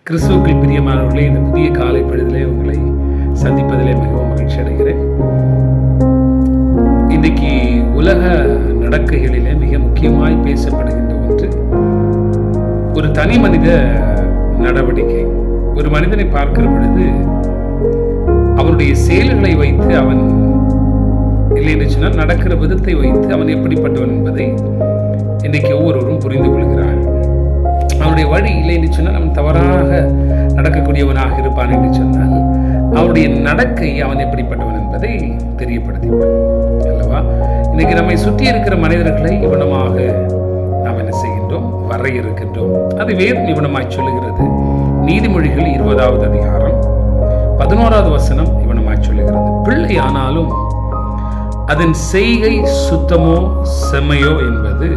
கிறிஸ்துவுக்குள் பிரியமானவர்களே, இந்த புதிய காலை பொழுதிலே உங்களை சந்திப்பதிலே மிகவும் மகிழ்ச்சி அடைகிறேன். இன்றைக்கு உலக நடக்கைகளிலே மிக முக்கியமாய் பேசப்படுகின்ற ஒன்று ஒரு தனி மனித நடவடிக்கை. ஒரு மனிதனை பார்க்கிற பொழுது அவனுடைய செயல்களை வைத்து அவன் இல்லை என்று சொன்னால் நடக்கிற விதத்தை வைத்து அவன் எப்படிப்பட்டவன் என்பதை இன்றைக்கு ஒவ்வொருவரும் புரிந்து கொள்கிறார். அவனுடைய வழி இல்லை என்று சொன்னால் அவன் தவறாக நடக்கக்கூடியவனாக இருப்பான் என்று சொன்னால் அவனுடைய நடக்கை அவன் எப்படிப்பட்டவன் என்பதை தெரியப்படுத்திவிடும் அல்லவா? இன்னைக்கு நம்மை சுற்றி இருக்கிற மனிதர்களை இவனமாக நாம் என்ன செய்கின்றோம்? வரையறுக்கின்றோம். அது வேறு நிபுணமாய் சொல்லுகிறது. நீதிமொழிகள் 20வது அதிகாரம் 11வது வசனம் இவனமாய் சொல்லுகிறது, பிள்ளை ஆனாலும் அதன் செய்கை சுத்தமோ செம்மையோ என்பது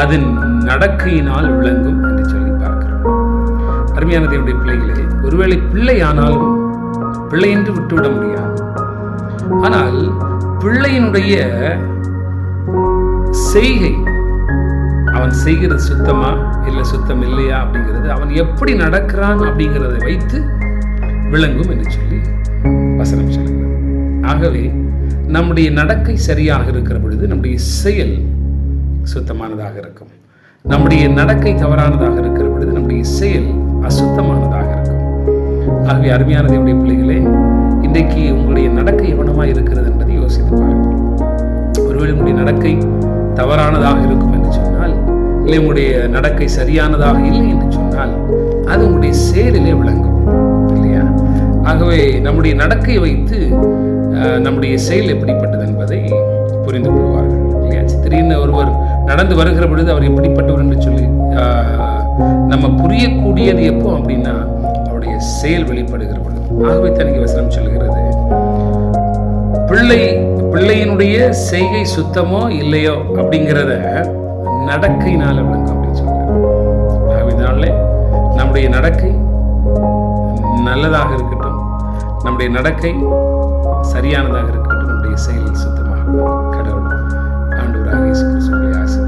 அதன் நடக்கையினால் விளங்கும் என்று சொல்லி பார்க்கிறோம். அருமையான தேவனுடைய பிள்ளைகளே, ஒருவேளை பிள்ளை ஆனாலும் பிள்ளை என்று விட்டுவிட முடியாது. ஆனால் பிள்ளையினுடைய செய்கை, அவன் செய்கிறது சுத்தமா இல்லை சுத்தம் இல்லையா அப்படிங்கிறது, அவன் எப்படி நடக்கிறான் அப்படிங்கிறதை வைத்து விளங்கும் என்று சொல்லி வசனம் சொல்லுகிறது. ஆகவே நம்முடைய நடக்கை சரியாக இருக்கிற பொழுது நம்முடைய செயல் சுத்தமானதாக இருக்கும். நம்முடைய நடக்கை தவறானதாக இருக்கிற பொழுது நம்முடைய செயல் அசுத்தமானதாக இருக்கும். ஆகவே அருமையான தேவனுடைய பிள்ளைகளே, இன்றைக்கு உங்களுடைய நடக்கை எவனமாக இருக்கிறது என்பதை யோசித்து பாருங்கள். ஒருவேளை உங்களுடைய நடக்கை தவறானதாக இருக்கும் என்று சொன்னால், இல்லை உங்களுடைய நடக்கை சரியானதாக இல்லை என்று சொன்னால், அது உங்களுடைய செயலிலே விளங்கும் இல்லையா? ஆகவே நம்முடைய நடக்கையை வைத்து நம்முடைய செயல் எப்படிப்பட்டது என்பதை புரிந்து கொள்வார்கள் இல்லையா? திடீர்னு ஒருவர் நடந்து வருகிற பொழுது அவர் எப்படிப்பட்டவர் என்று சொல்லி நம்ம புரியக்கூடியது எப்போ அப்படின்னா அவருடைய செயல் வெளிப்படுகிற பொழுது. ஆகவே தனக்கு வசனம் சொல்கிறது, பிள்ளையினுடைய செய்கை சுத்தமோ இல்லையோ அப்படிங்கிறத நடக்கையினால விளங்கும் அப்படின்னு சொல்றாரு. ஆகவே இதனால நம்முடைய நடக்கை நல்லதாக இருக்கட்டும், நம்முடைய நடக்கை சரியானதாக இருக்கட்டும், நம்முடைய செயல் சுத்தமாக கடவுள் ஆண்டவராக இயேசு கிறிஸ்துவை ஆசீர்வதிப்பார்.